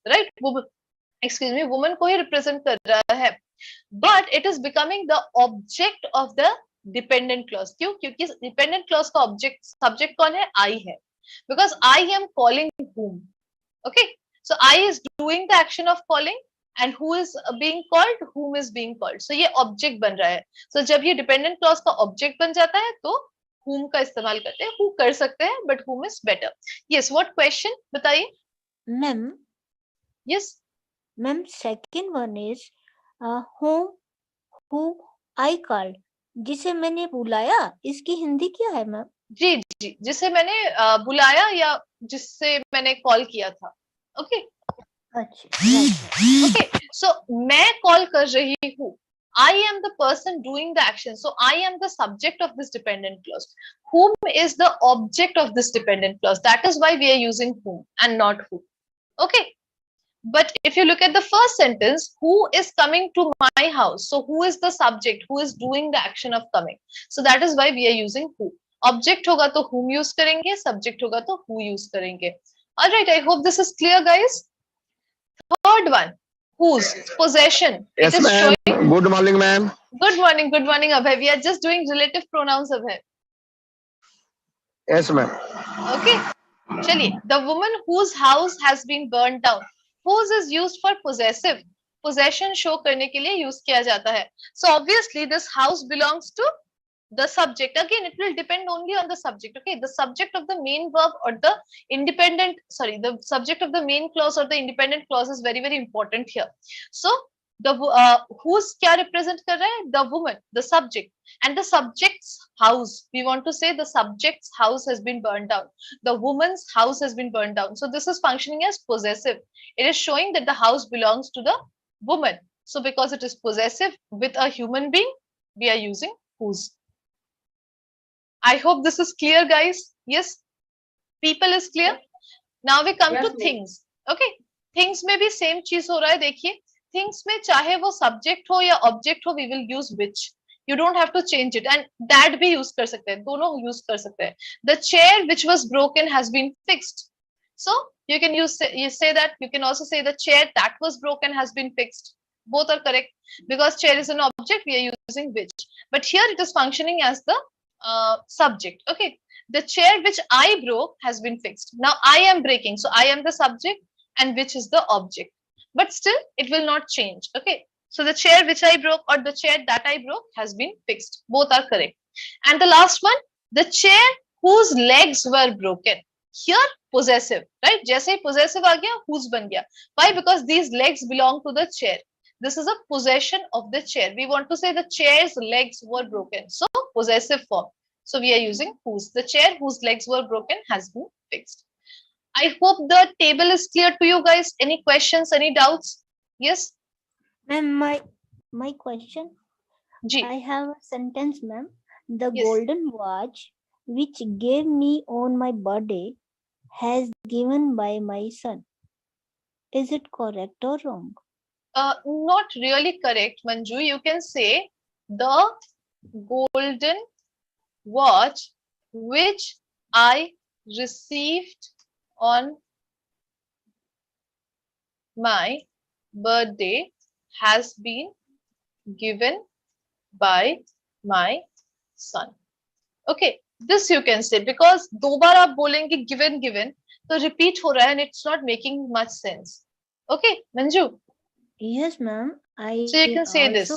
Right, excuse me, woman को ही represent कर रहा है, but it is becoming the object of the dependent clause. क्यों? क्योंकि डिपेंडेंट क्लॉज का ऑब्जेक्ट सब्जेक्ट कौन है? आई है, because I am calling whom. Okay, so I is doing the action of calling and who is being called, whom is being called. So ये object बन रहा है। so जब ये डिपेंडेंट क्लॉज का ऑब्जेक्ट बन जाता है तो whom का इस्तेमाल करते हैं, who कर सकते हैं but whom is better. yes, what question बताइए। Ma'am yes ma'am second one is whom who I called, जिसे मैंने बुलाया, इसकी हिंदी क्या है मैम? जी जी, जिसे मैंने बुलाया या जिससे मैंने कॉल किया था। ओके अच्छा, ओके, सो मैं कॉल कर रही हूँ, I am the person doing the action, so I am the subject of this dependent clause. Whom is the object of this dependent clause. That is why we are using whom and not who. Okay, but if you look at the first sentence, who is coming to my house, so who is the subject, who is doing the action of coming, so that is why we are using who. Object होगा तो whom use करेंगे, subject होगा तो who use करेंगे. All right, I hope this is clear, guys. Third one, whose possession. Yes, it is ma'am. showing. Good morning, ma'am. Good morning, Abhay. We are just doing relative pronouns, Abhay. Yes, ma'am. Okay, chaliye. The woman whose house has been burnt down. Whose is used for possessive. Possession show करने के लिए use किया जाता है. So obviously this house belongs to the subject. Again, it will depend only on the subject. Okay, the subject of the main verb or the the subject of the main clause or the independent clause is very important here. So the whose क्या represent कर रहा है? The woman, the subject, and the subject's house. We want to say the subject's house has been burned down. The woman's house has been burned down. So this is functioning as possessive. It is showing that the house belongs to the woman. So because it is possessive with a human being, we are using whose. I hope this is clear, guys. Yes, people is clear. Now we come to things. Okay, things में भी same चीज हो रहा है। देखिए, things में चाहे वो subject हो या object हो, we will use which. You don't have to change it, and that भी use कर सकते हैं, दोनों use कर सकते हैं. The chair which was broken has been fixed. So you can you say that. You can also say the chair that was broken has been fixed. Both are correct because chair is an object. We are using which, but here it is functioning as the subject. Okay, the chair which I broke has been fixed. Now I am breaking, so I am the subject and which is the object, but still it will not change. Okay, so the chair which I broke or the chair that I broke has been fixed. Both are correct. And the last one, the chair whose legs were broken. Here possessive, right? जैसे ही possessive आ गया, whose बन गया. Why? Because these legs belong to the chair. This is a possession of the chair. We want to say the chair's legs were broken. So possessive form. So we are using whose. The chair whose legs were broken has been fixed. I hope the table is clear to you guys. Any questions, any doubts? Yes? ma'am, my question. Ji. I have a sentence, ma'am. The Yes. golden watch which gave me on my birthday has given by my son. Is it correct or wrong? Not really correct, Manju. You can say the golden watch which I received on my birthday has been given by my son. Okay, this you can say because दो बार आप बोलेंगे given तो repeat हो रहा है and it's not making much sense. Okay, Manju. Yes, ma'am. So you can say this.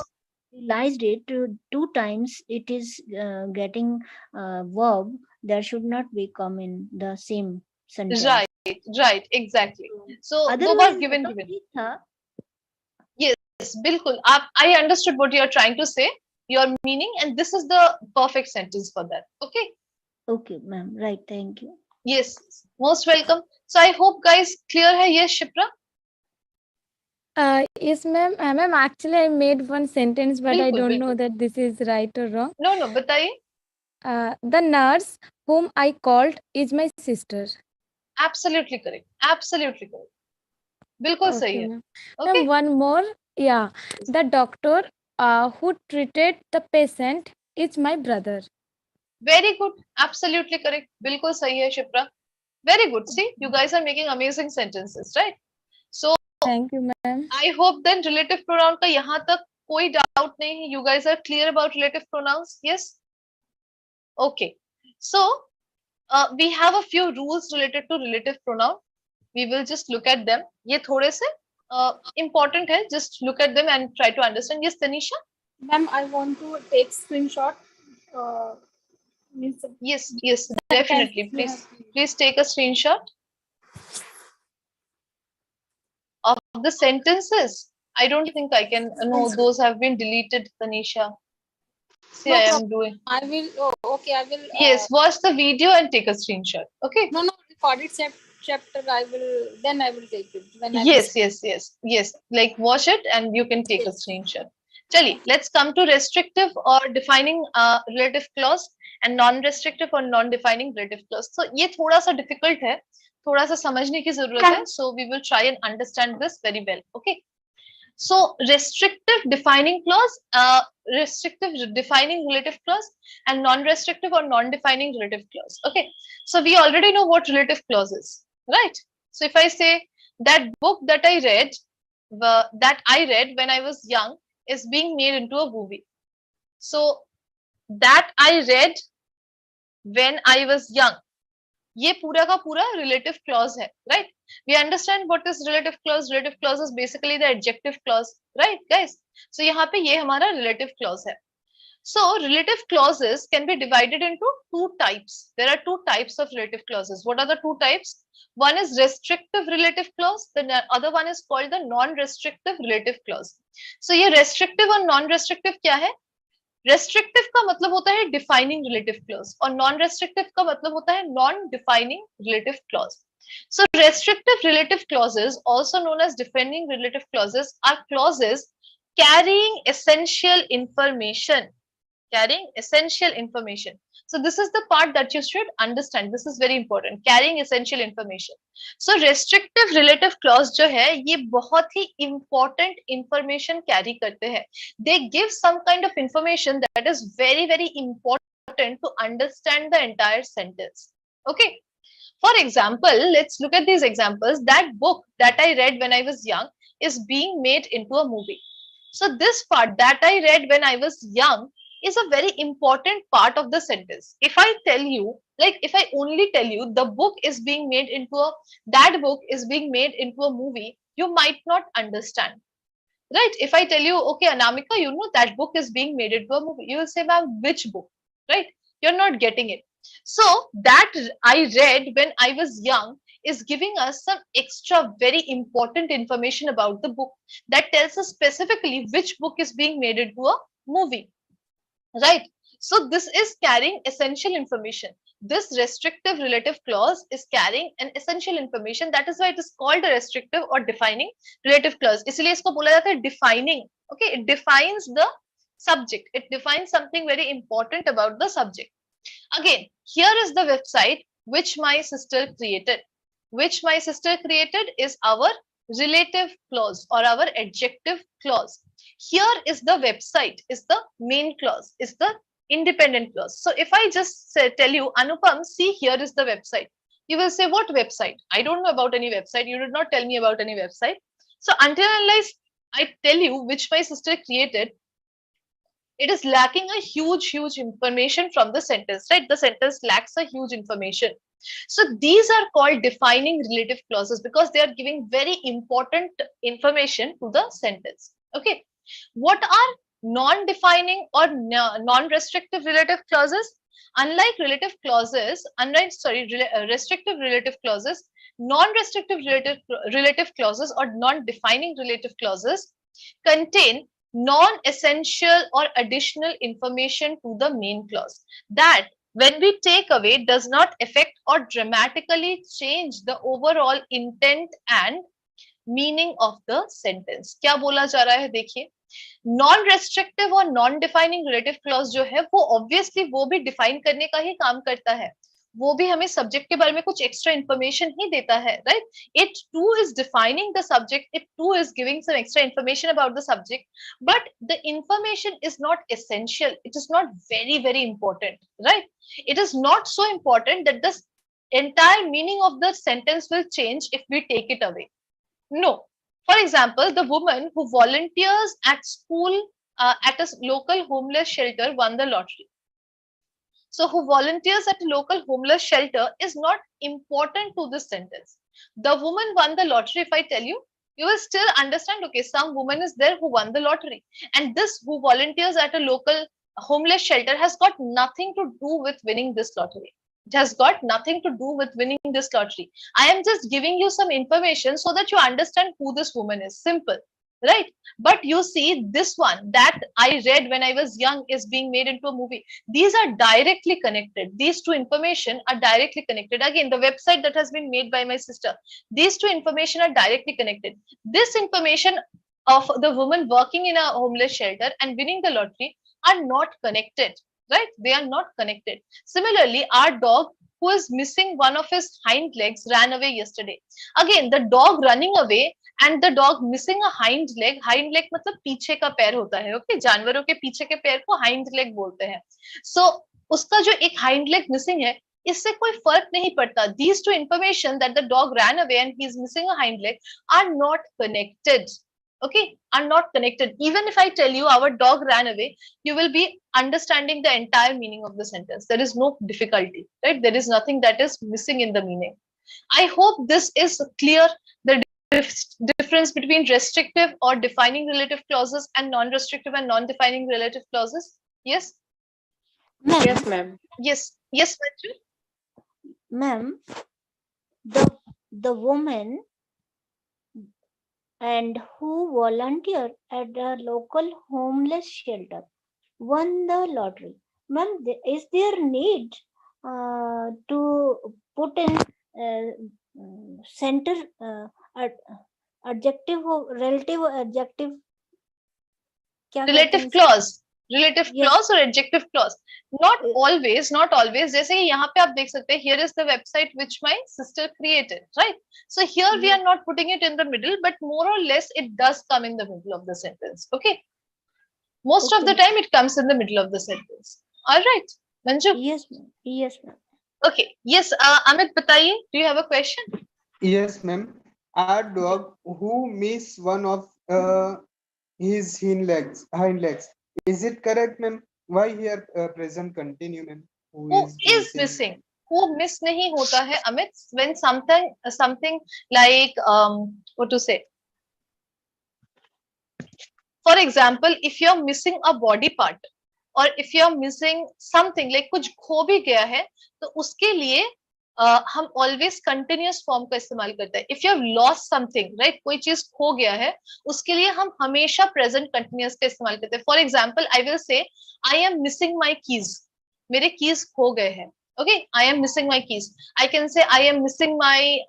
Realized it two times. It is getting verb that should not be come in the same sentence. Right, exactly. So दो बार given. Yes, बिल्कुल. I understood what you are trying to say, your meaning, and this is the perfect sentence for that. Okay. Okay, ma'am. Right. Thank you. Yes, most welcome. So I hope guys clear है. Yes, Shipra. Yes, ma'am. Ma'am, actually, I made one sentence, but I बिल्कुल, don't बिल्कुल. know that this is right or wrong. No, बताइए. The nurse whom I called is my sister. Absolutely correct. Absolutely correct. बिल्कुल सही है. Ma'am. Okay. Ma'am, one more. Yeah, the doctor who treated the patient is my brother. Very good. Absolutely correct. बिल्कुल सही है, Shipra. Very good. See, you guys are making amazing sentences, right? So Thank you, ma'am. I hope then relative pronoun का यहाँ तक कोई doubt नहीं है. You guys are clear about relative pronouns? Yes? Okay. So we have a few rules related to relative pronoun. We will just look at them. ये थोड़े से important है. Just look at them and try to understand. Yes, Tanisha? Ma'am, I want to take screenshot. Means Yes, definitely. Please take a screenshot of the sentences. I don't think I can. No, those have been deleted, Tanisha. See, No I am problem. doing. I will. Oh, okay, I will. Yes, watch the video and take a screenshot. Okay. No, recorded chapter. I will. Then I will take it. When I Yes. Like watch it and you can take a screenshot. Chali, let's come to restrictive or defining relative clause and non-restrictive or non-defining relative clause. So ये थोड़ा सा difficult है, थोड़ा सा समझने की जरूरत है. So we will try and understand this very well. Okay. So restrictive defining clause, restrictive defining relative clause, and non-restrictive or non-defining relative clause. Okay. So we already know what relative clause is, right? So if I say that book that I read when I was young is being made into a movie. So that I read when I was young, ये पूरा का पूरा relative clause है, right? We understand what is relative clause. Relative clause is basically the adjective clause, right, guys? So यहाँ पे ये हमारा relative clause है. So relative clauses can be divided into two types. There are two types of relative clauses. What are the two types? One is restrictive relative clause. The other one is called the non-restrictive relative clause. So ये restrictive और non-restrictive क्या है? Restrictive का मतलब होता है defining relative clause और non-restrictive का मतलब होता है non-defining relative clause. So restrictive relative clauses, also known as defining relative clauses, are clauses carrying essential information. So this is the part that you should understand. This is very important. Carrying essential information. So restrictive relative clause जो है ये बहुत ही important information carry करते हैं. They give some kind of information that is very important to understand the entire sentence. Okay. For example, let's look at these examples. That book that I read when I was young is being made into a movie. So this part that I read when I was young is a very important part of the sentence. If I tell you, like if I only tell you the book is being made into that book is being made into a movie, you might not understand. Right? If I tell you, okay, Anamika, you know that book is being made into a movie, you will say, ma'am, which book? Right? You're not getting it. So that I read when I was young is giving us some extra very important information about the book that tells us specifically which book is being made into a movie. Right? So this is carrying essential information. This restrictive relative clause is carrying an essential information. That is why it is called a restrictive or defining relative clause. इसलिए इसको बोला जाता है defining. Okay, it defines the subject. It defines something very important about the subject. Again, here is the website which my sister created. Which my sister created is our relative clause or our adjective clause. Here is the website, is the main clause, is the independent clause. So if I just tell you, Anupam, see, here is the website. You will say, what website? I don't know about any website. You did not tell me about any website. So until unless I tell you which my sister created, it is lacking a huge information from the sentence, right? The sentence lacks a huge information. So these are called defining relative clauses because they are giving very important information to the sentence. Okay. What are non-defining or non-restrictive relative clauses? Unlike restrictive relative clauses, non-restrictive relative clauses or non-defining relative clauses contain non-essential or additional information to the main clause that when we take away does not affect or dramatically change the overall intent and meaning of the sentence. क्या बोला जा रहा है देखिए, non restrictive और non defining relative clause जो है वो ऑब्वियसली वो भी डिफाइन करने का ही काम करता है, वो भी हमें सब्जेक्ट के बारे में कुछ एक्स्ट्रा इंफॉर्मेशन ही देता है, right? It too is defining the subject, it too is giving some extra information about the subject, but the information is not essential, it is not very important, right? It is not so important that the entire meaning of the sentence will change if we take it away. No. For example, the woman who volunteers at school at a local homeless shelter won the lottery. So who volunteers at a local homeless shelter is not important to this sentence. The woman won the lottery, if I tell you, you will still understand, okay, some woman is there who won the lottery. And this who volunteers at a local homeless shelter has got nothing to do with winning this lottery. It has got nothing to do with winning this lottery. I am just giving you some information so that you understand who this woman is. Simple, right? But you see, this one that I read when I was young is being made into a movie. These are directly connected. These two information are directly connected. Again, the website that has been made by my sister, these two information are directly connected. This information of the woman working in a homeless shelter and winning the lottery are not connected, right? They are not connected. Similarly, our dog who is missing one of his hind legs ran away yesterday. Again, the dog running away and the dog missing a hind leg मतलब पीछे का पैर होता है, okay? जानवरों के पीछे के पैर को hind leg बोलते हैं. So उसका जो एक hind leg missing है, इससे कोई फर्क नहीं पड़ता. These two information that the dog ran away and he is missing a hind leg are not connected. Okay, are not connected. Even if I tell you our dog ran away, you will be understanding the entire meaning of the sentence. There is no difficulty, right? There is nothing that is missing in the meaning. I hope this is clear. The difference between restrictive or defining relative clauses and non-restrictive and non-defining relative clauses. Yes. Ma'am, Yes, ma'am. Yes. Yes, Manju. ma'am, the woman and who volunteered at the local homeless shelter won the lottery. Ma'am, is there need to put in center adjective or relative adjective? क्या कहते हैं Relative इसे? clause. Relative Yes. clause or adjective clause? Not always, not always. जैसे कि यहाँ पे आप देख सकते हैं, here is the website which my sister created, right? So here we are not putting it in the middle, but more or less it does come in the middle of the sentence. Okay. Most of the Okay. time it comes in the middle of the sentence. All right, Manju. Yes, ma'am. Yes, ma'am. Okay. Yes, Amit, बताइए. Do you have a question? Yes, ma'am. Our dog who miss one of his hind legs. Is it correct, ma'am? Why here present continue, ma'am? Who is missing? Who miss नहीं होता है, Amit? When something like what to say? For example, if you're missing a body part or if you're missing something like कुछ खो भी गया है, तो उसके लिए हम always continuous form का इस्तेमाल करते हैं. If you have lost something, right? कोई चीज खो गया है, उसके लिए हम हमेशा present continuous का इस्तेमाल करते हैं. For example, I will say, I am missing my keys. मेरे keys खो गए हैं. Okay, I am missing my keys. I can say I am missing my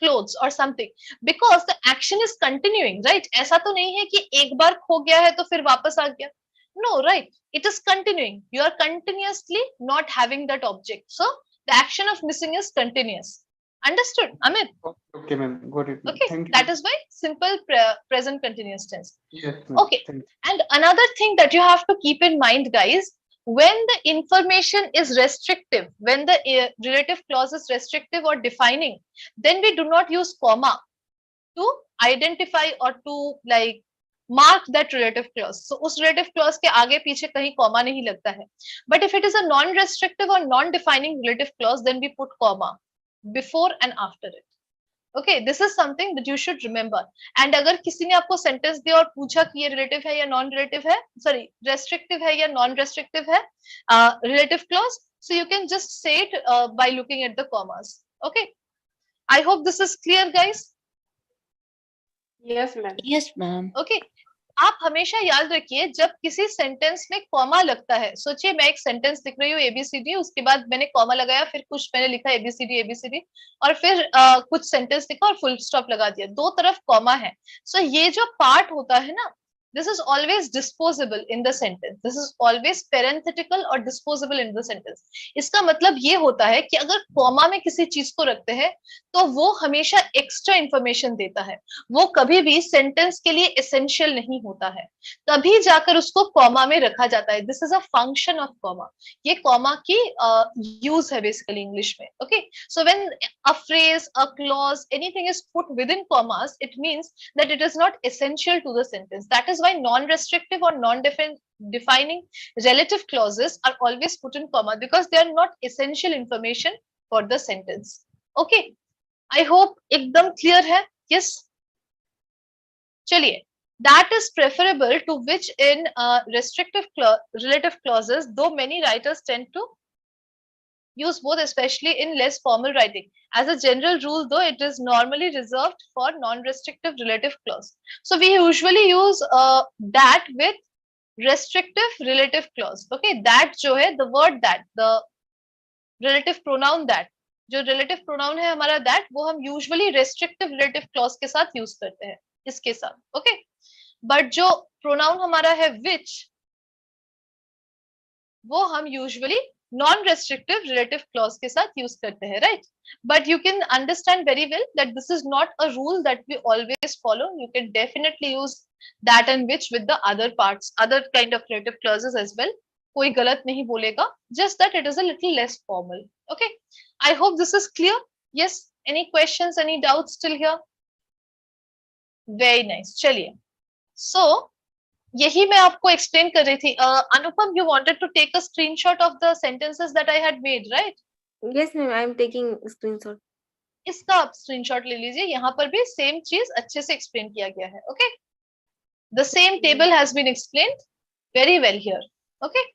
clothes or something because the action is continuing, right? ऐसा तो नहीं है कि एक बार खो गया है तो फिर वापस आ गया. No, right? It is continuing. You are continuously not having that object. So the action of missing is continuous. Understood, Amit? Okay, ma'am. Got it. Okay, Thank you. that is why simple present continuous tense. Yes, ma'am. Okay. Thank you. And another thing that you have to keep in mind, guys, when the information is restrictive, when the relative clause is restrictive or defining, then we do not use comma to identify or to like mark that relative clause. So उस relative clause के आगे पीछे कहीं comma नहीं लगता है. But if it is a non-restrictive or non-defining relative clause, then we put comma before and after it. Okay, this is something that you should remember. And अगर किसी ने आपको sentence दिया और पूछा कि ये relative है या non-relative है, sorry, restrictive है या non-restrictive है, relative clause, so you can just say it by looking at the commas. Okay, I hope this is clear, guys. Yes, ma'am. Yes, ma'am. Okay, आप हमेशा याद रखिए जब किसी सेंटेंस में कॉमा लगता है, सोचिए मैं एक सेंटेंस लिख रही हूँ एबीसीडी, उसके बाद मैंने कॉमा लगाया, फिर कुछ मैंने लिखा एबीसीडी और फिर कुछ सेंटेंस लिखा और फुल स्टॉप लगा दिया, दो तरफ कॉमा है. सो ये जो पार्ट होता है ना, This is always disposable in the sentence. This is always parenthetical or disposable in the sentence. इसका मतलब ये होता है कि अगर कॉमा में किसी चीज को रखते हैं तो वो हमेशा एक्स्ट्रा इंफॉर्मेशन देता है, वो कभी भी सेंटेंस के लिए एसेंशियल नहीं होता है, तभी जाकर उसको कॉमा में रखा जाता है. This is a function of comma. ये कॉमा की यूज है बेसिकली इंग्लिश में. Okay, so when a phrase, a clause, anything is put with in commas, it means that it is not essential to the sentence. That is why non-restrictive or non-defining relative clauses are always put in comma, because they are not essential information for the sentence. Okay, I hope ekdam clear hai. Yes, chaliye. That is preferable to which in relative clauses, though many writers tend to use both, especially in less formal writing. As a general rule, though, it is normally reserved for non-restrictive relative clause. So we usually use that with restrictive relative clause. Okay, that जो है, the word that, the relative pronoun that, जो relative pronoun है हमारा that, वो हम usually restrictive relative clause के साथ use करते हैं, इसके साथ. Okay, but जो pronoun हमारा है which, वो हम usually non-restrictive relative clause के साथ use करते हैं, right? But you can understand very well that this is not a rule that we always follow. You can definitely use that and which with the other parts, other kind of relative clauses as well. कोई गलत नहीं बोलेगा, just that it is a little less formal. Okay, I hope this is clear. Yes, any questions, any doubts still here? Very nice. चलिए, so यही मैं आपको explain कर रही थी. अनुपम, you wanted to take a screenshot of the sentences that I had made, right? Yes, ma'am. I am taking screenshot. इसका आप screenshot ले लीजिए. यहाँ पर भी सेम चीज अच्छे से एक्सप्लेन किया गया है. Okay, the same table has been explained very well here. Okay,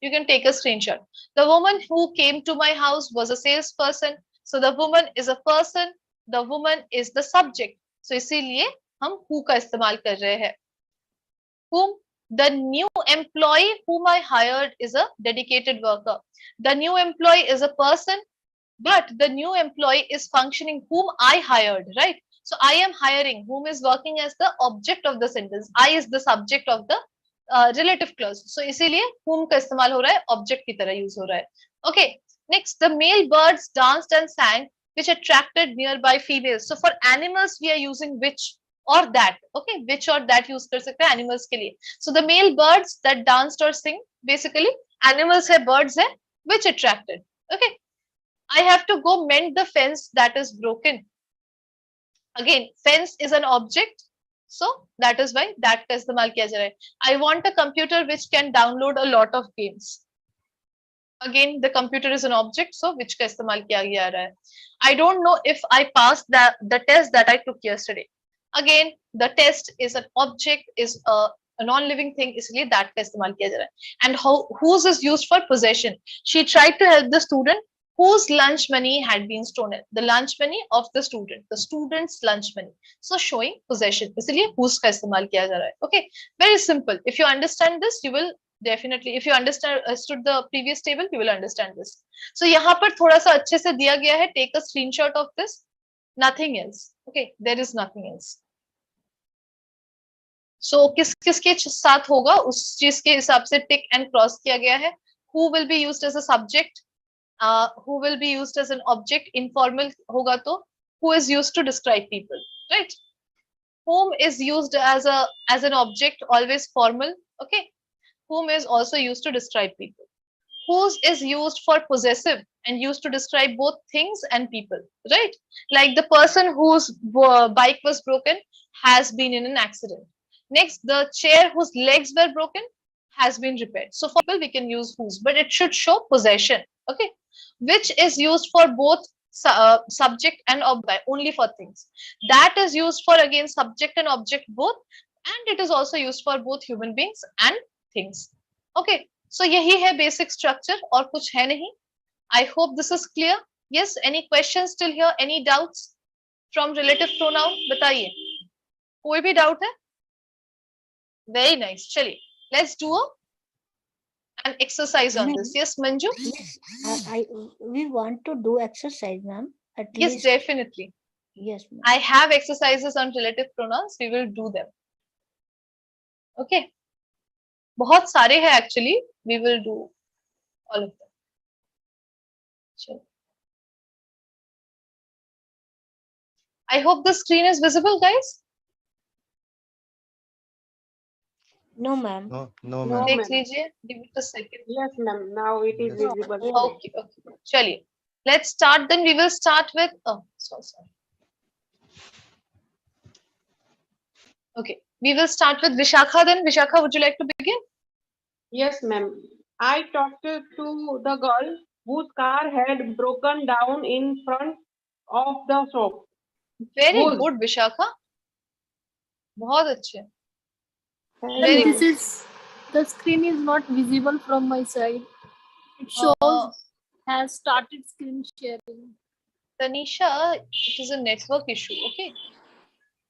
you can take a screenshot. The woman who came to my house was a salesperson. So the woman is a person, the woman is the subject. So इसीलिए हम who का इस्तेमाल कर रहे हैं. Whom? The new employee whom I hired is a dedicated worker. The new employee is a person, but the new employee is functioning whom I hired, right? So I am hiring, whom is working as the object of the sentence. I is the subject of the relative clause. So इसीलिए whom का इस्तेमाल हो रहा है, object की तरह use हो रहा है. Okay, next, the male birds danced and sang, which attracted nearby females. So for animals we are using which or that. Okay, which or that use कर सकते हैं animals के लिए. So the male birds that danced or sing, basically animals है, birds है, which attracted. Okay, I have to go mend the fence that is broken. Again, fence is an object, so that is why that का इस्तेमाल किया जा रहा है. I want a computer which can download a lot of games. Again, the computer is an object, so which का इस्तेमाल किया जा रहा है. I don't know if I passed the test that I took yesterday. Again, the test is an object, is a non-living thing, इसलिए that का इस्तेमाल किया जा रहा है. And whose is used for possession. She tried to help the student whose lunch money had been stolen. The lunch money of the student's lunch money. So showing possession, इसलिए whose का इस्तेमाल किया जा रहा है. Okay, very simple. If you understand this, you will definitely, if you understood the previous table, you will understand this. So यहाँ पर थोड़ा सा अच्छे से दिया गया है. Take a screenshot of this. Nothing else. Okay, there is nothing else. So किसके साथ होगा उस चीज के हिसाब से टिक एंड क्रॉस किया गया है. Who will be used as a subject? Who will be used as an object? Informal होगा तो who is used to describe people, right? Whom is used as an object, always formal. Okay, whom is also used to describe people. Whose is used for possessive and used to describe both things and people, right? Like the person whose bike was broken has been in an accident. Next, the chair whose legs were broken has been repaired. So for people we can use whose, but it should show possession. Okay, which is used for both subject and object, only for things. That is used for, again, subject and object both, and it is also used for both human beings and things. Okay, so यही है basic structure और कुछ है नहीं. I hope this is clear. Yes, any questions still here? Any doubts from relative pronoun? बताइए, कोई भी doubt है? Very nice. चलिए, let's do an exercise on this. Yes, Manju? Yes, we want to do exercise, ma'am. Yes, definitely. Yes, ma'am. I have exercises on relative pronouns. We will do them. Okay. बहुत सारे हैं actually. We will do all of them. Sure. I hope the screen is visible, guys. No, ma'am. No, no, No, ma'am. देख ma'am. लीजिए. Give it a second. Yes, ma'am. Now it is Yes. visible. Yeah. Okay, okay. चलिए. Let's start. Then we will start with. Oh, sorry. Okay. We will start with Vishakha. Then Vishakha, would you like to begin? Yes, ma'am. I talked to the girl whose car had broken down in front of the shop. Very Good. good, Vishakha. बहुत अच्छे. Thank Very you, good. ma'am. This is the screen is not visible from my side. It shows has started screen sharing. Tanisha, it is a network issue. Okay.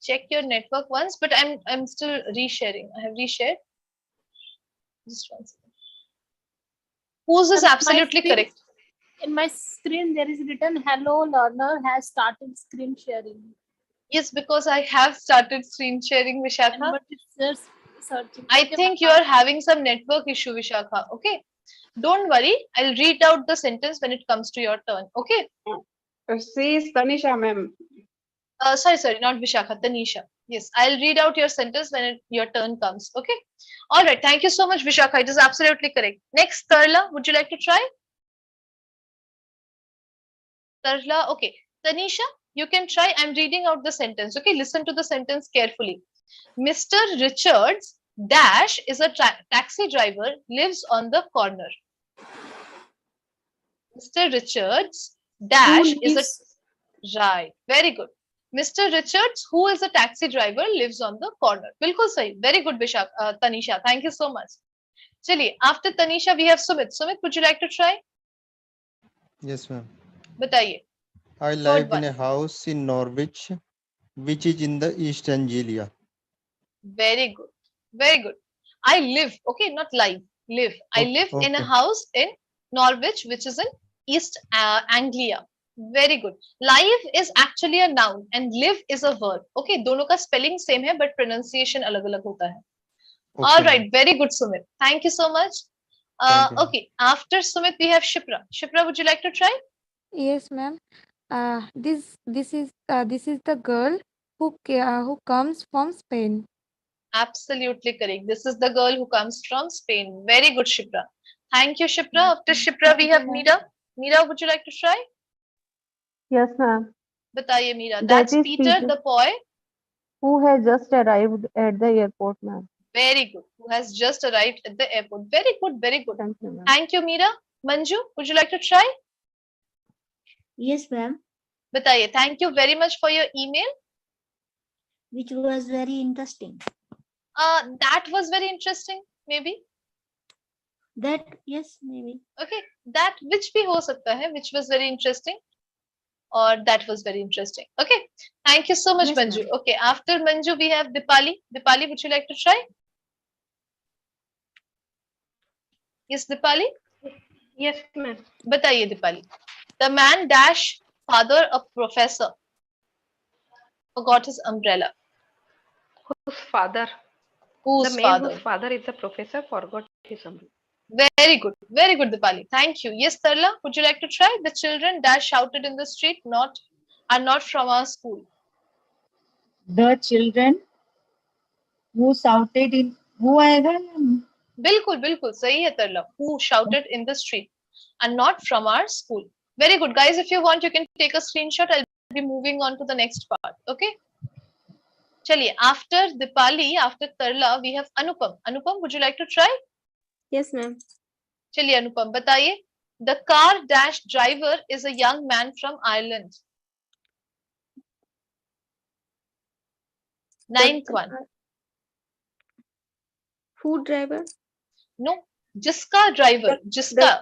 Check your network once, but I'm still resharing. I have reshared. Just one second. Whose is And my absolutely screen- correct? In my screen, there is written "Hello, learner has started screen sharing." Yes, because I have started screen sharing, Vishakha. But it says searching. I Okay, think ma'am. you are having some network issue, Vishakha. Okay. Don't worry. I'll read out the sentence when it comes to your turn. Okay. She is Tanisha, ma'am. Sorry, not Vishakha, Tanisha. Yes, I'll read out your sentence when your turn comes. Okay. All right. Thank you so much, Vishakha. It is absolutely correct. Next, Tarla, would you like to try? Tarla, okay. Tanisha, you can try. I'm reading out the sentence. Okay, listen to the sentence carefully. Mr. Richards dash is a taxi driver, lives on the corner. Mr. Richards dash is a right. Very good. Mr. Richards, who is a taxi driver, lives on the corner. Bilkul sahi. Very good, Tanisha. Thank you so much. Chaliye, after Tanisha, we have Sumit. Sumit, would you like to try? Yes, ma'am. Bataiye. I live in one. a house in Norwich, which is in the East Anglia. Very good. Very good. I live, okay, not live, live. I Okay, live in a okay. house in Norwich, which is in East Anglia. Very good. Live is actually a noun and live is a verb. Okay, दोनों का spelling same है, but pronunciation अलग-अलग होता है. Okay, All ma'am. right, very good, Sumit. Thank you so much. Thank you, ma'am. Okay, after Sumit, we have Shipra. Shipra, would you like to try? Yes, ma'am. This is the girl who comes from Spain. Absolutely correct. This is the girl who comes from Spain. Very good, Shipra. Thank you, Shipra. After Shipra, we have Meera. Meera, would you like to try? Yes, ma'am. Bataiye, Meera. That That's is Peter, Peter. the boy. Who has just arrived at the airport, ma'am. Very good. Who has just arrived at the airport. Very good, very good. Thank you, ma'am. Thank you, Meera. Manju, would you like to try? Yes, ma'am. Bataiye. Thank you very much for your email. Which was very interesting. That was very interesting, maybe. That, yes, maybe. Okay. That which bhi ho sakta hai, which was very interesting. Or that was very interesting. Okay. Thank you so much, Yes, Manju. ma'am. Okay. After Manju, we have Dipali. Dipali, would you like to try? Yes, Dipali? Yes, ma'am. Bataiye, Dipali. The man dash father a professor forgot his umbrella. Whose father? Whose The man father? whose father is a professor forgot his umbrella. Very good. Very good, Dipali. Thank you. Yes, Tarla, would you like to try? The children dash shouted in the street are not from our school. The children who shouted in who आएगा Bilkul, bilkul. Sahi hai, Tarla. Who shouted in the street are not from our school. Very good. Guys, if you want, you can take a screenshot. I'll be moving on to the next part. Okay. Chaliye, after Dipali, after Tarla, we have Anupam. Anupam, would you like to try? Yes, ma'am. Chaliye, Anupam, bataiye. The car dash driver is a young man from Ireland. Ninth one. Food driver. No, jiska driver. Jiska.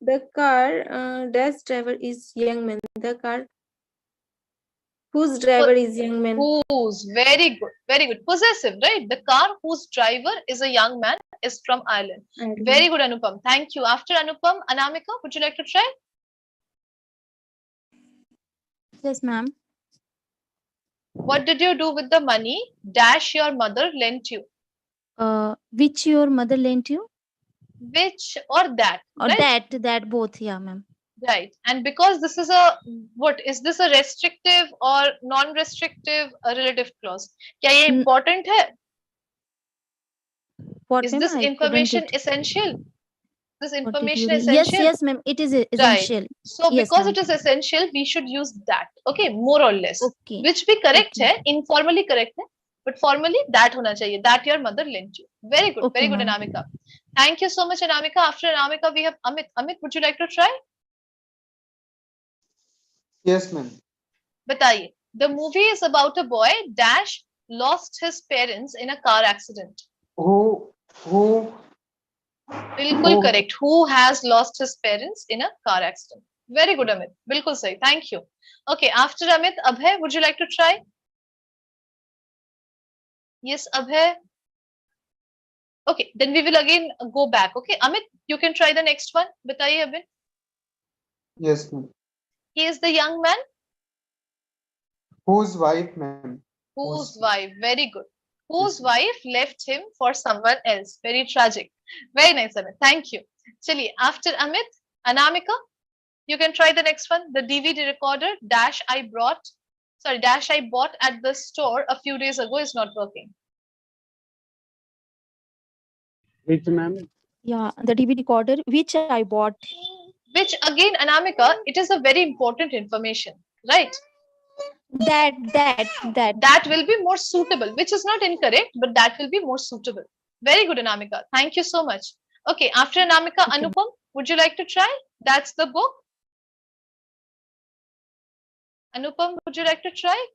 The car dash driver is young man. The car whose driver is young man. Whose. Very good. Very good. Possessive, right? The car whose driver is a young man is from Ireland. Very good, Anupam. Thank you. After Anupam, Anamika, would you like to try? Yes, ma'am. What did you do with the money dash your mother lent you? Which your mother lent you? Which or that, Or right? that both, yeah, ma'am. Right. And because this is a, what is this, a restrictive or non-restrictive relative clause? क्या ये Hmm. important है? What, Is ma'am? this I couldn't information it. essential? This What did you information read? essential? Yes, ma'am. It is Right. essential. So Yes, because ma'am. it is essential, we should use that. Okay, more or less. Okay. Which भी correct Okay. है, informally correct है, but formally that होना चाहिए. That your mother lent you. Very good, Okay, very good, ma'am. Anamika. Thank you so much, Anamika. After Anamika, we have Amit. Amit, would you like to try? Yes, ma'am. बताइए. The movie is about a boy dash lost his parents in a car accident. Who बिल्कुल who correct. Who has lost his parents in a car accident? Very good, Amit. बिल्कुल सही. Thank you. Okay, after Amit, Abhay, would you like to try? Yes, Abhay. Okay, then we will again go back. Okay, Amit, you can try the next one. बताइए Abhay. Yes, ma'am. He is the young man Whose wife, ma'am? whose wife. Very good. Whose wife left him for someone else. Very tragic. Very nice, Amit. Thank you. चलिए, after Amit, Anamika, you can try the next one. The DVD recorder dash I bought at the store a few days ago is not working. Which, ma'am? Yeah, the DVD recorder which I bought. Which again, Anamika, it is a very important information, right? That will be more suitable, which is not incorrect, but that will be more suitable. Very good, Anamika. Thank you so much. Okay, after Anamika, Okay. Anupam, would you like to try? That's the book. Anupam, would you like to try?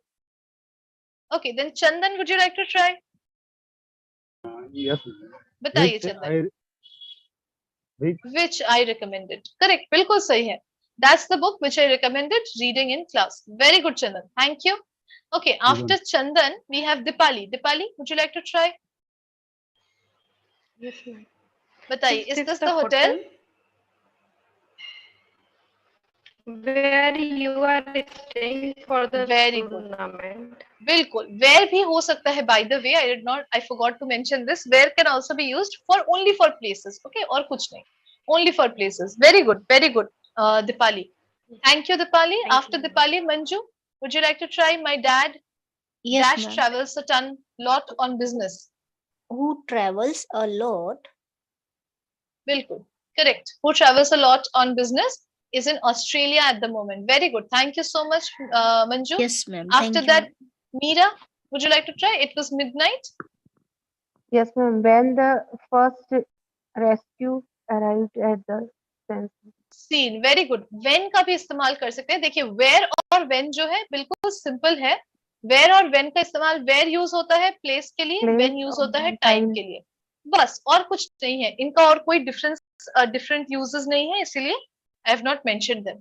Okay, then Chandan, would you like to try? Yes. बताइए Which Chandan. which Which I recommended. Correct. बिल्कुल सही है. That's the book which I recommended reading in class. Very good, Chandan. Thank you. Okay, after Chandan, we have Dipali. Dipali, would you like to try? Yes, ma'am. बताइए, is this the hotel? Where you are staying for the Very good. tournament? बिल्कुल. Where भी हो सकता है, by the way, I forgot to mention this. Where can also be used for only for places. Okay, और कुछ नहीं. Only for places. Very good, Dipali. Thank you, Dipali. After Dipali, Manju, would you like to try? My dad Yes, dash ma'am. travels a lot on business. Who travels a lot? बिल्कुल. Correct. Who travels a lot on business is in Australia at the moment. Very good. Thank you so much, Manju. Yes, ma'am. After Thank that, Meera, would you like to try? It was midnight. Yes, ma'am. When the first rescue arrived at the scene. Scene. Very good. When का भी इस्तेमाल कर सकते हैं. देखिए, where और when जो है बिल्कुल simple है. Where और when का इस्तेमाल where use होता है place के लिए, Place when use और होता है when time time. के लिए. बस और कुछ नहीं है. इनका और कोई different uses नहीं है, इसीलिए I have not mentioned them.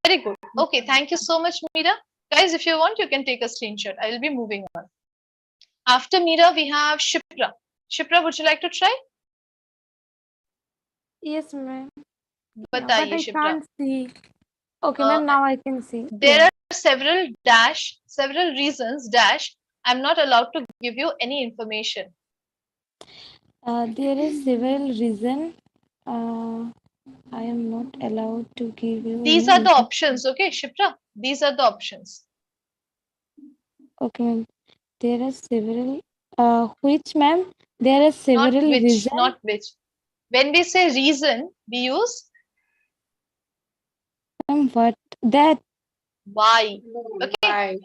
Very good. Okay, thank you so much, Meera. Guys, if you want, you can take a screenshot. I will be moving on. After Meera, we have Shipra. Shipra, would you like to try? Yes, ma'am. But बताइए, I Shipra. can't see. Okay, ma'am, now I can see. There are several reasons I'm not allowed to give you any information. There is several reason. I am not allowed to give you. These any are the info- options, okay, Shipra? These are the options. Okay, ma'am. There are several. Which, ma'am? There are several Not which, reasons. not which. When we say reason, we use Ma'am, what? That. why. Okay. Why?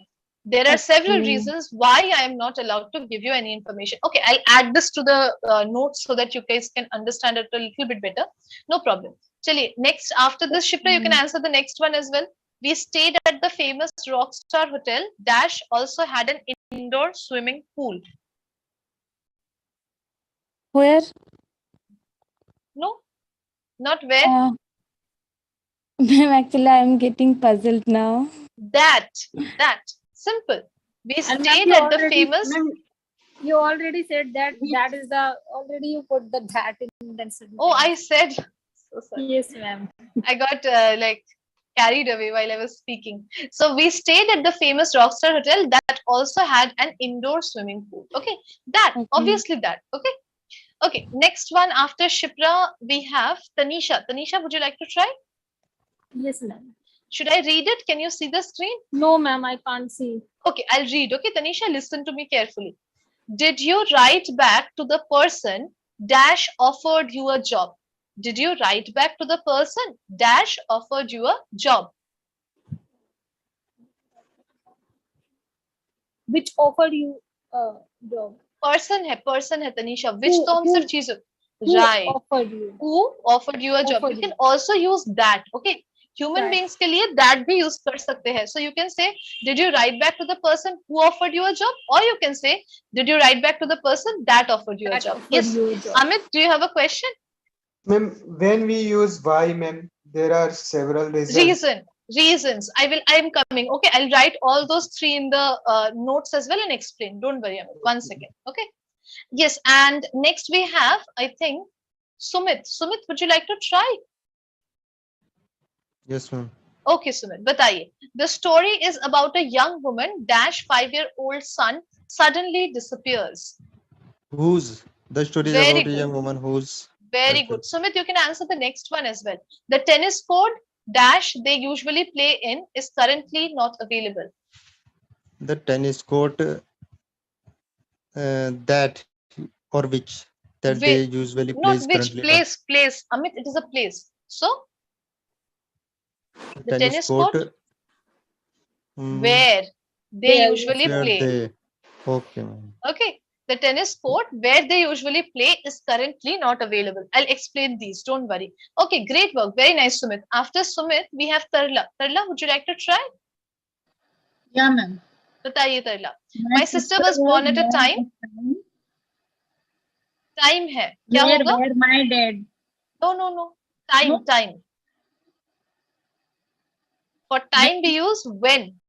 There are several Okay. reasons why I am not allowed to give you any information. Okay, I'll add this to the notes so that you guys can understand it a little bit better. No problem. Chaliye, next, after this, Shipra, you can answer the next one as well. We stayed at the famous Rockstar Hotel. Dash also had an indoor swimming pool. Where? No, not where. Ma'am, actually, I am getting puzzled now. That. Simple. We And ma'am, stayed you at the already- famous. ma'am, you already said that that is the already you put the that in the sentence. Oh, I said. So sorry. Yes, ma'am. I got carried away while I was speaking. So we stayed at the famous Rockstar Hotel that also had an indoor swimming pool. Okay, that Okay. obviously that. Okay, Okay, next one after Shipra, we have Tanisha. Tanisha, would you like to try? Yes, ma'am. Should I read it? Can you see the screen? No, ma'am, I can't see. Okay, I'll read. Okay, Tanisha, listen to me carefully. Did you write back to the person dash offered you a job? Did you write back to the person dash offered you a job? Which offered you a job? person है Tanisha. Which तो हम सिर्फ चीज Who right. offered you? Who offered you a job? Offered You can you. also use that. Okay. Human That. beings के लिए that भी use कर सकते हैं. So you can say, did you write back to the person who offered you a job? Or you can say, did you write back to the person that offered you a That job? offered Yes. you a job. Amit, do you have a question? Ma'am, when we use why, ma'am, there are several reasons. Reasons. I am coming. Okay. I'll write all those three in the notes as well and explain. Don't worry, Amit. 1 second. Okay. Yes. And next we have, I think, Sumit. Sumit, would you like to try? Yes, ma'am. Okay, Sumit, बताइए. The story is about a young woman dash 5-year-old son suddenly disappears. The story is Very about a young good. woman whose. Very good. Sumit, you can answer the next one as well. The tennis court dash they usually play in is currently not available. The tennis court that or which that they Which, usually not plays which, currently not. place. Amit, it is a place. So, the Tennis tennis court. court where they Where, usually Where play. they. Okay, ma'am. Okay. The tennis court where they usually play is currently not available. I'll explain these. Don't worry. Okay, great work. Very nice, Sumit. After Sumit, we have Tarla. Tarla, would you like to try? Yeah, ma'am. बताइए Tarla. My sister was born at a time. Time है. क्या होगा? Where my dad. No. Time. For time we use when.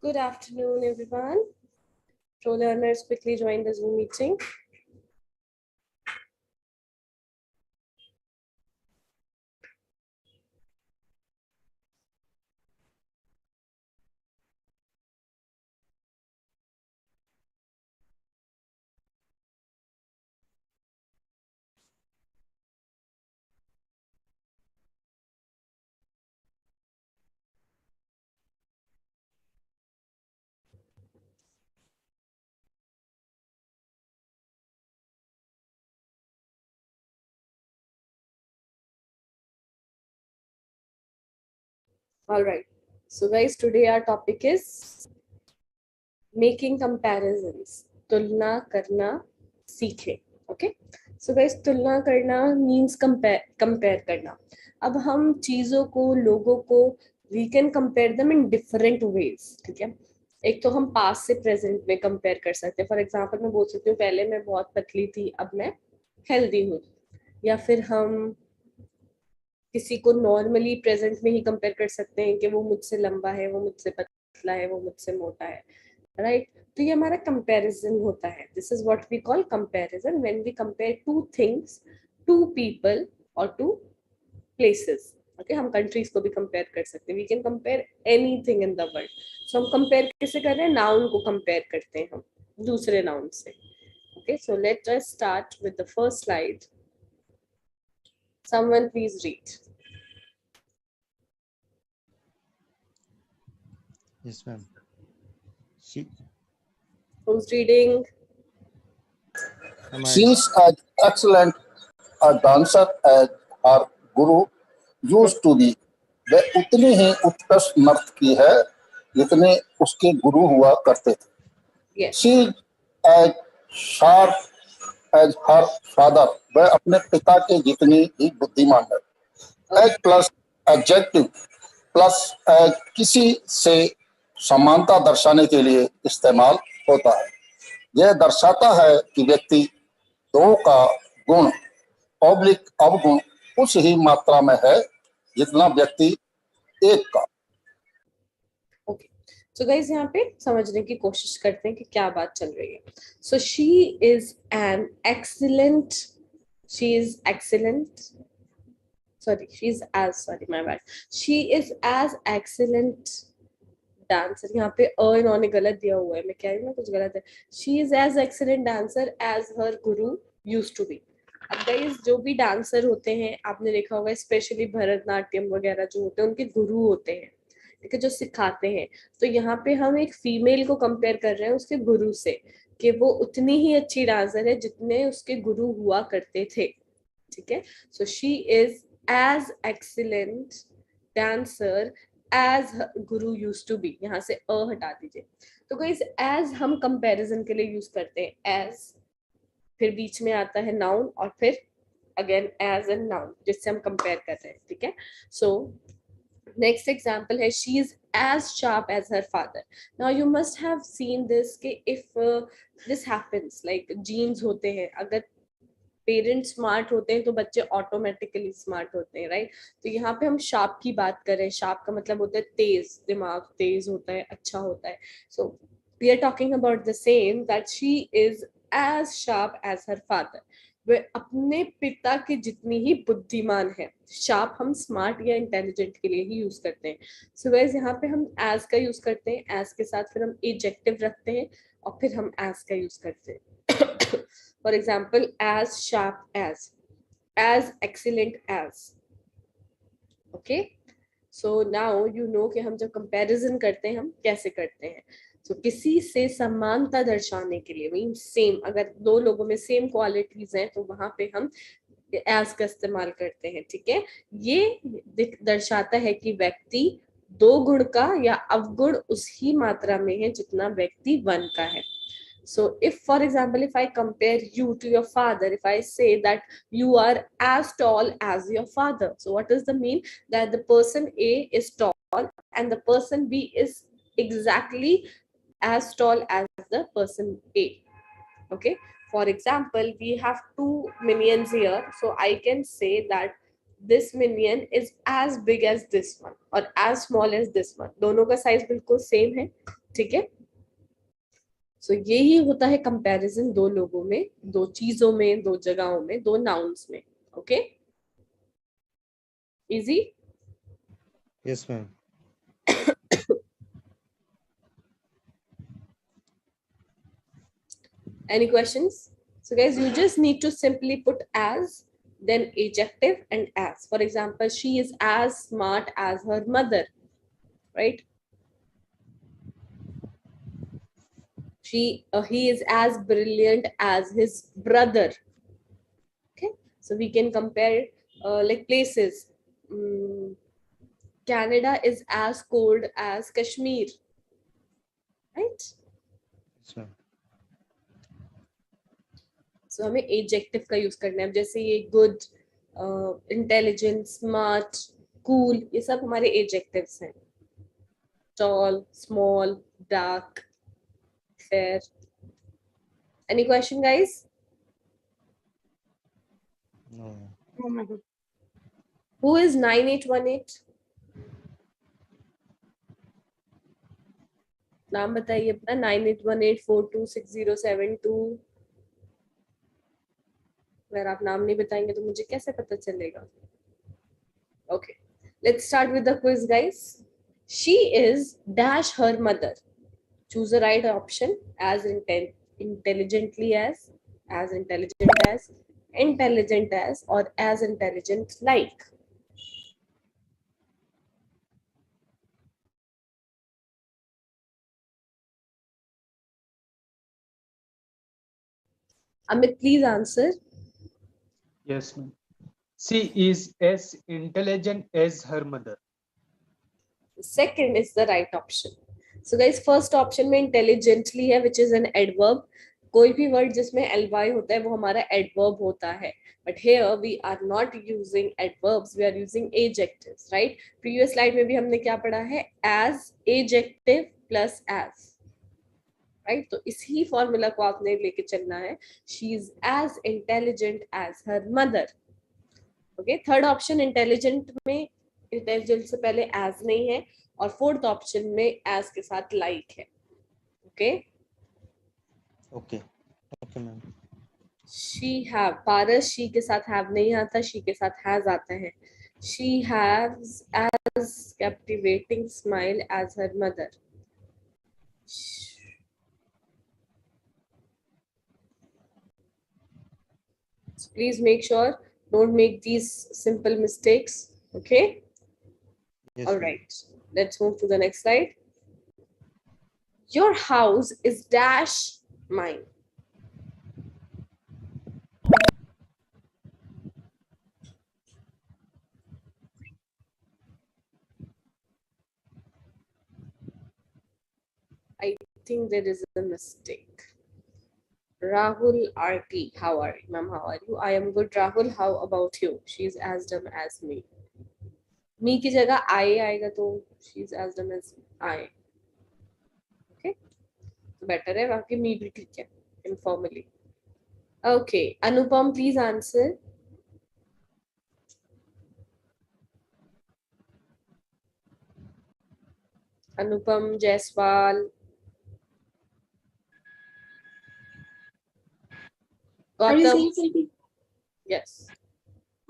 Good afternoon, everyone. Pro learners quickly join the Zoom meeting. All right. So guys, today our topic is making comparisons. तुलना करना सीखें. Okay. So guys, तुलना करना means compare करना. अब हम चीजों को, लोगों को we can compare them in different ways. ठीक है. एक तो हम पास्ट से प्रेजेंट में कंपेयर कर सकते हैं. फॉर एग्जांपल मैं बोल सकती हूँ पहले मैं बहुत पतली थी, अब मैं हेल्दी हूँ. या फिर हम किसी को नॉर्मली प्रेजेंट में ही कंपेयर कर सकते हैं कि वो मुझसे लंबा है, वो मुझसे पतला है, वो मुझसे मोटा है, राइट? तो ये हमारा कंपैरिजन होता है. This is what we call comparison when we compare two things, two people और टू प्लेसेस. ओके, हम कंट्रीज को भी कंपेयर कर सकते हैं. We can compare anything in the world. So हम कंपेयर कैसे कर रहे हैं? नाउन को कंपेयर करते हैं हम दूसरे नाउन से. Okay, so let us start with the first slide. Someone please read. Yes, ma'am. She. Who's reading? She is an excellent dancer as her guru used to be. वह उतनी ही उत्कृष्ट नर्तकी है जितने उसके गुरु हुआ करते थे. Yes. She is as sharp as her father. वह अपने पिता के जितनी ही बुद्धिमान है. As plus adjective plus as किसी से समानता दर्शाने के लिए इस्तेमाल होता है. यह दर्शाता है कि व्यक्ति दो का गुण ऑब्लिक अवगुण उस ही मात्रा में है जितना व्यक्ति एक का. So guys, यहाँ पे समझने की कोशिश करते हैं कि क्या बात चल रही है. So she is an excellent. She is excellent. Sorry, my bad. She is as excellent dancer. यहाँ पे इन्होंने गलत दिया हुआ है. मैं कह रही हूँ ना कुछ गलत है. She is as excellent dancer as her guru used to be. अब गाइस जो भी डांसर होते हैं आपने देखा होगा, स्पेशली भरतनाट्यम वगैरह जो होते हैं उनके गुरु होते हैं, ठीक है, जो सिखाते हैं. तो यहाँ पे हम एक फीमेल को कंपेयर कर रहे हैं उसके गुरु से कि वो उतनी ही अच्छी डांसर है जितने उसके गुरु हुआ करते थे. ठीक है. So she is as excellent dancer as guru used to be. यहाँ से अ हटा दीजिए. तो गाइस एज हम कंपैरिजन के लिए यूज करते हैं. एज, फिर बीच में आता है नाउन और फिर अगेन एज एंड नाउन जिससे हम कंपेयर कर रहे हैं. ठीक है. सो next example है she is as sharp as her father. Now you must have seen this कि if this happens like genes होते हैं, अगर पेरेंट्स स्मार्ट होते हैं तो बच्चे ऑटोमेटिकली स्मार्ट होते हैं, राइट? तो यहाँ पे हम शार्प की बात करें. शार्प का मतलब होता है तेज, दिमाग तेज होता है, अच्छा होता है. So we are talking about the same that she is as sharp as her father. वे अपने पिता के जितनी ही बुद्धिमान है. शार्प हम स्मार्ट या इंटेलिजेंट के लिए ही यूज करते हैं. सो गाइस यहाँ पे हम एज का यूज करते हैं. एज के साथ फिर हम एडजेक्टिव रखते हैं और फिर हम एज का यूज करते हैं. For example as sharp as excellent as. Okay, so now you know कि हम जब कंपैरिजन करते हैं हम कैसे करते हैं. तो किसी से समानता दर्शाने के लिए मीन सेम, अगर दो लोगों में सेम क्वालिटीज हैं तो वहां पे हम एज का इस्तेमाल करते हैं. ठीक है. ये दर्शाता है कि व्यक्ति दो गुण का या अवगुण उसी मात्रा में है जितना व्यक्ति वन का है. So if for example if I compare you to your father, if I say that you are as tall as your father, so what does the mean? That the person A is tall and the person B is exactly as tall as the person A. Okay, for example we have two minions here, so I can say that this minion is as big as this one or as small as this one. दोनों का size बिल्कुल same है. ठीक है. सो यही होता है comparison दो लोगों में, दो चीजों में, दो जगहों में, दो नाउन्स में. Okay, easy. Yes, ma'am. Any questions? So guys, you just need to simply put as, then adjective and as. For example, she is as smart as her mother, right? He is as brilliant as his brother. Okay, so we can compare like places. Canada is as cold as Kashmir, right? Yes, ma'am. So हमें adjective का use करना है. जैसे ये good, intelligent, smart, cool, ये सब हमारे adjectives हैं. Tall, small, dark, fair. Any question, guys? No. Who is 9818? नाम बताइए अपना. 9818426072. अगर आप नाम नहीं बताएंगे तो मुझे कैसे पता चलेगा? Okay, let's start with the quiz, guys. She is dash her mother. Choose the right option. As intelligently as intelligent as, intelligent as, or as intelligent like. Amit, please answer. Yes, ma'am. She is as intelligent as her mother. Second is the right option. So guys, first option में intelligently है, which is an adverb. कोई भी word जिसमें ly होता है वो हमारा adverb होता है. But here we are not using adverbs, we are using adjectives, right? Previous slide में भी हमने क्या पढ़ा है? As, adjective plus as. Right? तो इसी फॉर्मूला को आपने लेके चलना है. She is as intelligent as her mother. Okay, third option intelligent में intelligent से पहले as नहीं है, और fourth option में as के साथ like है. Okay. Okay. Okay, ma'am. She have, Paras she के साथ have नहीं आता, she के साथ has आता है. She has as captivating smile as her mother. So please make sure don't make these simple mistakes. Okay. Yes, All ma'am. right, let's move to the next slide. Your house is dash mine. I think there is a mistake. Rahul RT, how are you? Ma'am, how are you? I am good, Rahul. How about you? She's as dumb as me. Me की जगह I आएगा तो she's as dumb as I. Okay? Better है, बाकी me भी ठीक है, informally. Okay, Anupam, please answer. Anupam, Jaiswal. Gautam. Yes.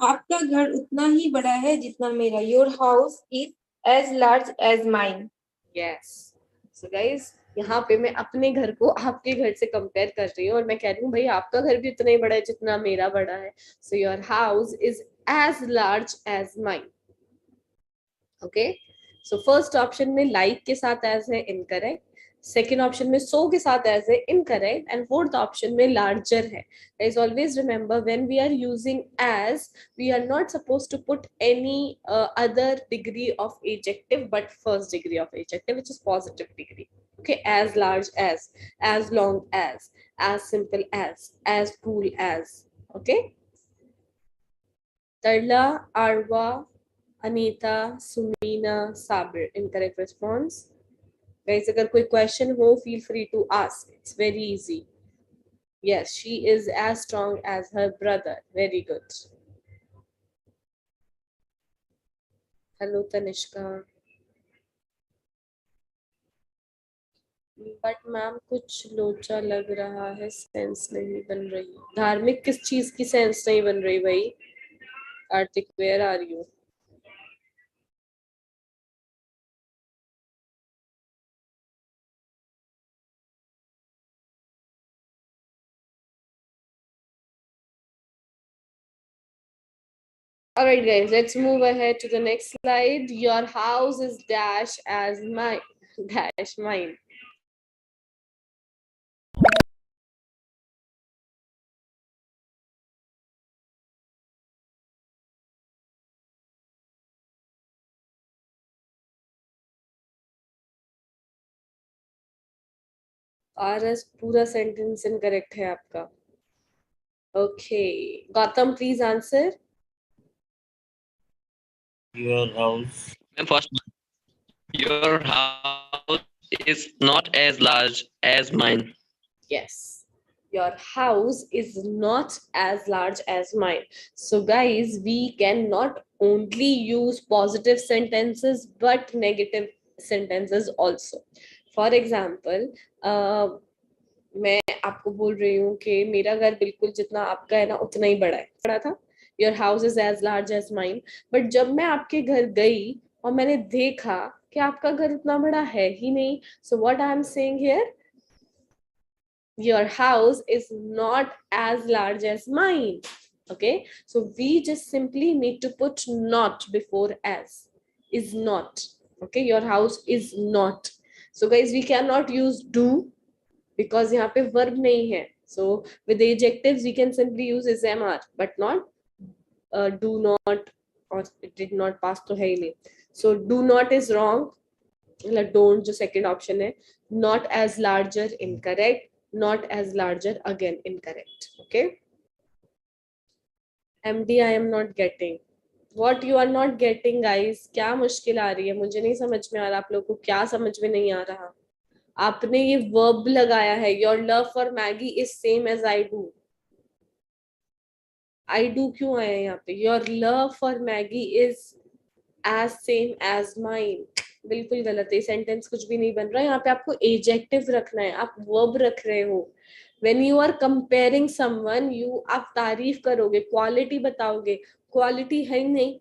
आपका घर उतना ही बड़ा है जितना मेरा. Your house is as large as mine. Yes. So guys, यहाँ पे मैं अपने घर को आपके घर से कंपेयर कर रही हूँ और मैं कह रही हूँ भाई आपका घर भी उतना ही बड़ा है जितना मेरा बड़ा है. So your house is as large as mine. Okay. So first option में like के साथ as है, incorrect. Second option में so के साथ as है, incorrect. And fourth option में larger है. Guys, always remember when we are using as, we are not supposed to put any other degree of adjective but first degree of adjective, which is positive degree. Okay, as large as long as simple as cool as. Okay. Tarla, Arwa, Anita, Sumina, Sabir. Incorrect response. Guys, अगर कोई question हो, feel free to ask. It's very easy. Yes, she is as strong as her brother. Very good. Hello, Tanishka. But ma'am कुछ लोचा लग रहा है, sense नहीं बन रही। धार्मिक किस चीज की सेंस नहीं बन रही भाई? Karthik, where are you? Alright guys, let's move ahead to the next slide. Your house is dash as mine. Dash mine. RS पूरा sentence incorrect है आपका. Okay, Gautam, please answer. Your house. First, your house is not as large as mine. Yes, your house is not as large as mine. So guys, we cannot only use positive sentences but negative sentences also. For example, मैं आपको बोल रही हूँ कि मेरा घर बिल्कुल जितना आपका है ना उतना ही बड़ा है, बड़ा था. Your house is as large as mine. But जब मैं आपके घर गई और मैंने देखा कि आपका घर उतना बड़ा है ही नहीं. So what I am saying here, your house is not as large as mine. Okay, so we just simply need to put not before as. Is not. Okay, your house is not. So guys, we cannot use do because यहाँ पे verb नहीं है. So with the adjectives we can simply use is MR but not do not or it did not pass तो है ही नहीं. So do not is wrong. मतलब don't जो second option है. Not as larger incorrect. Not as larger again incorrect. Okay. MD I am not getting. What you are not getting guys? क्या मुश्किल आ रही है? मुझे नहीं समझ में आ रहा. आप लोगों को क्या समझ में नहीं आ रहा? आपने ये वर्ब लगाया है. Your love for Maggie is same as I do. I do क्यों आया यहाँ पे? Your love for Maggie is as same as mine. बिल्कुल गलत है. सेंटेंस कुछ भी नहीं बन रहा है. यहाँ पे आपको एडजेक्टिव रखना है. आप वर्ब रख रहे हो. When you are comparing someone, you आप तारीफ करोगे, क्वालिटी बताओगे. क्वालिटी है ही नहीं.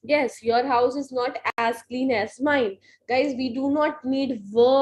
Yes, your house is not as clean as mine. Guys, we do not need verb